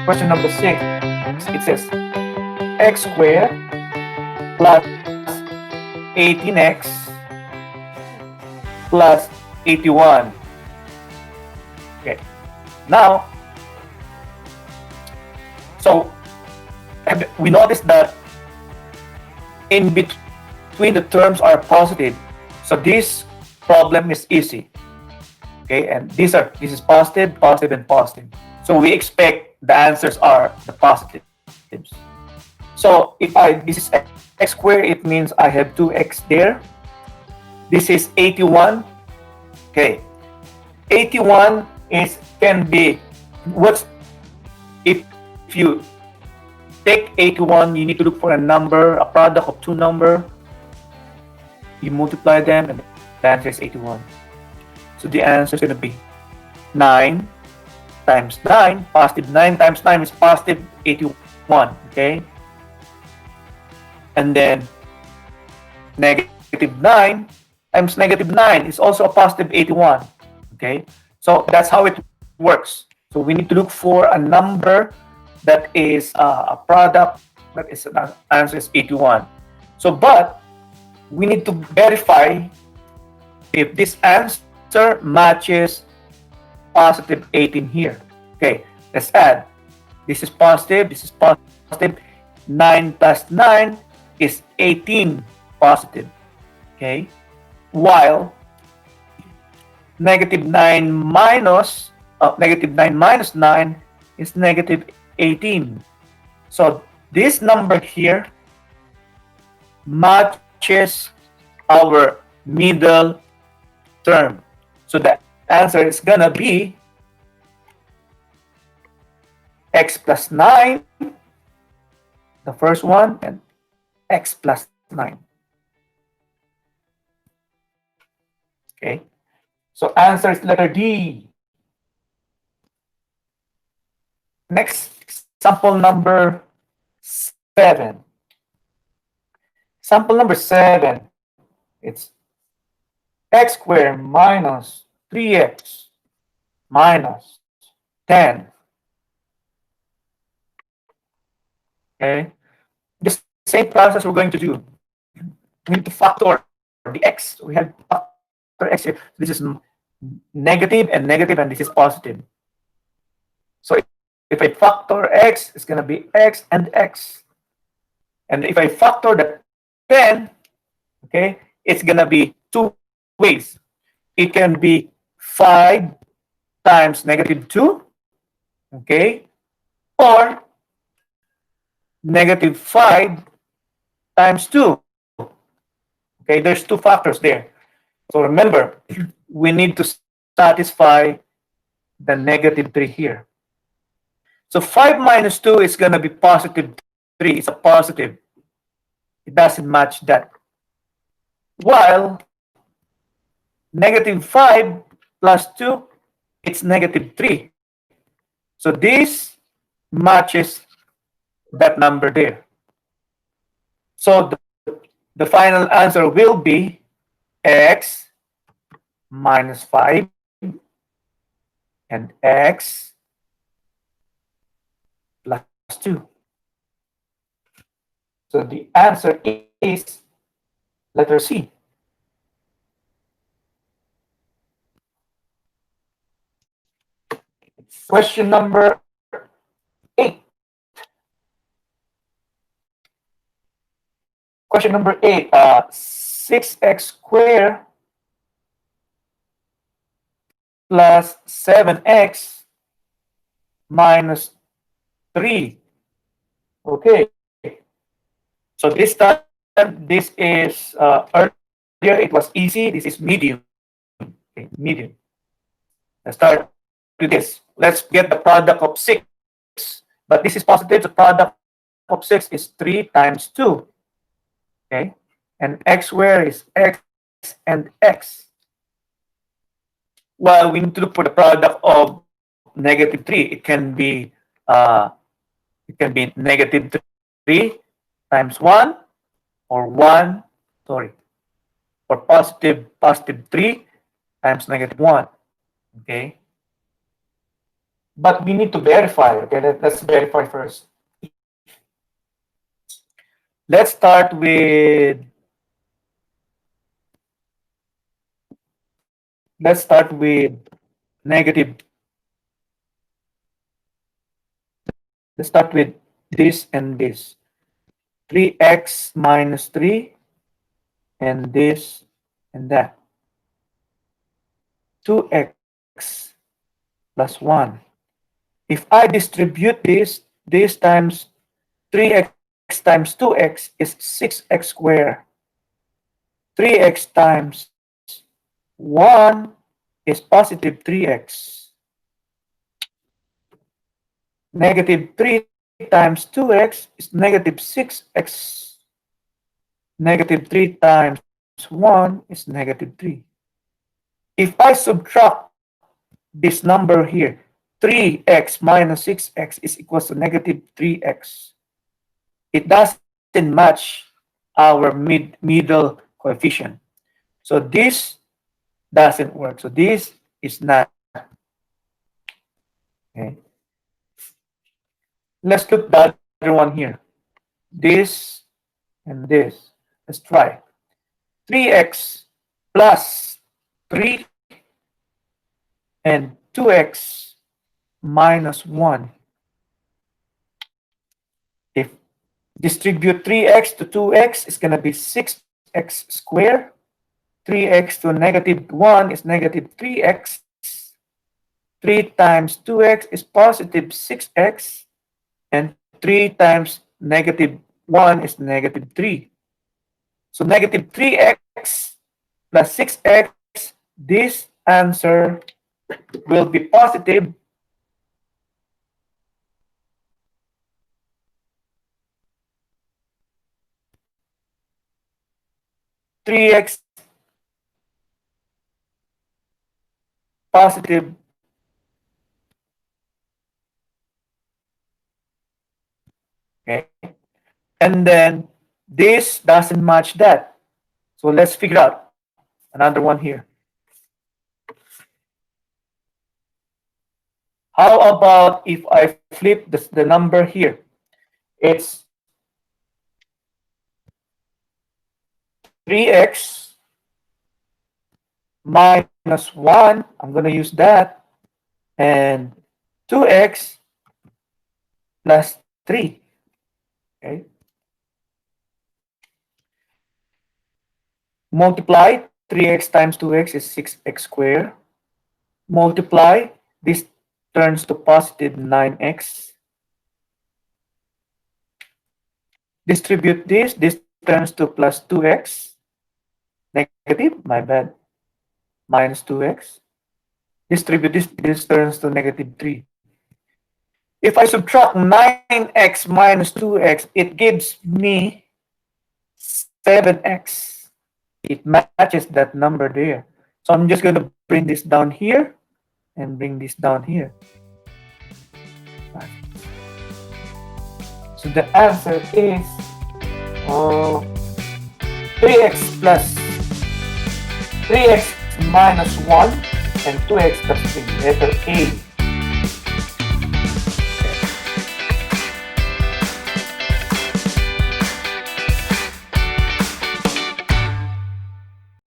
Question number 6, it says x squared plus 18x plus 81. Okay. Now, so we notice that in between the terms are positive. So this problem is easy. Okay, and this is positive, positive, and positive. So we expect the answers are the positives. So if this is x squared, it means I have 2x there. This is 81. Okay, 81 can be what's if you take 81, you need to look for a number, a product of two numbers. You multiply them, and the answer is 81. So the answer is going to be 9 times 9. Positive 9 times 9 is positive 81. Okay. And then negative 9 times negative 9 is also a positive 81. Okay. So that's how it works. So we need to look for a number that is a product that is the answer is 81. So but we need to verify if this answer matches positive 18 here. Okay, let's add. This is positive, this is positive. 9 plus 9 is 18 positive. Okay, while negative 9 minus 9 is negative 18. So this number here matches our middle term. So the answer is gonna be x plus 9, the first one, and x plus 9. Okay, so answer is letter D. Next, example number 7. Example number 7, it's x squared minus 3x minus 10. Okay, the same process we're going to do. We need to factor the x. We have factor x here. This is negative, and this is positive. So if I factor x, it's going to be x and x. And if I factor the 10, okay, it's going to be two ways. It can be 5 times negative 2, okay, or negative 5 times 2. Okay, there's two factors there. So remember, we need to satisfy the negative 3 here. So 5 minus 2 is going to be positive 3. It's a positive. It doesn't match that. While negative 5 plus 2, it's negative 3. So this matches that number there. So the final answer will be x minus 5 and x plus 2. So the answer is letter C. Question number 8. Question number 8, 6x squared plus 7x minus 3. Okay. So this time, this is earlier it was easy. This is medium. Okay, medium. Let's start with this. Let's get the product of 6. But this is positive. The product of 6 is 3 times 2. Okay. And x squared is x and x. Well, we need to look for the product of negative 3. It can be negative 3 times 1, or 1, or positive 3 times negative 1. Okay. but we need to verify. Okay, let's verify first. Let's start with negative. Let's start with this and this. 3x minus 3 and this and that. 2x plus 1. If I distribute this times 3x times 2x is 6x squared. 3x times 1 is positive 3x. Negative 3 times 2x is negative 6x. Negative 3 times 1 is negative 3. If I subtract this number here, 3x minus 6x is equals to negative 3x. It doesn't match our middle coefficient. So this doesn't work. So this is not. Okay. Let's look the other one here. This and this. Let's try. 3x plus 3 and 2x minus 1. If distribute 3x to 2x, it's going to be 6x squared. 3x to negative 1 is negative 3x. 3 times 2x is positive 6x. And 3 times negative 1 is negative 3. So negative 3x plus 6x, this answer will be positive 3x positive okay, and then this doesn't match that. So let's figure out another one here. How about if I flip the number here? It's 3x minus 1. I'm going to use that. And 2x plus 3. Okay. Multiply 3x times 2x is 6x squared. Multiply, this turns to positive 9x. Distribute this turns to plus 2x. Negative, my bad. Minus 2x. Distribute this turns to negative 3. If I subtract 9x minus 2x, it gives me 7x. It matches that number there. So I'm just going to bring this down here and bring this down here. So the answer is 3x plus 3x minus 1 and 2x plus 3. Letter A.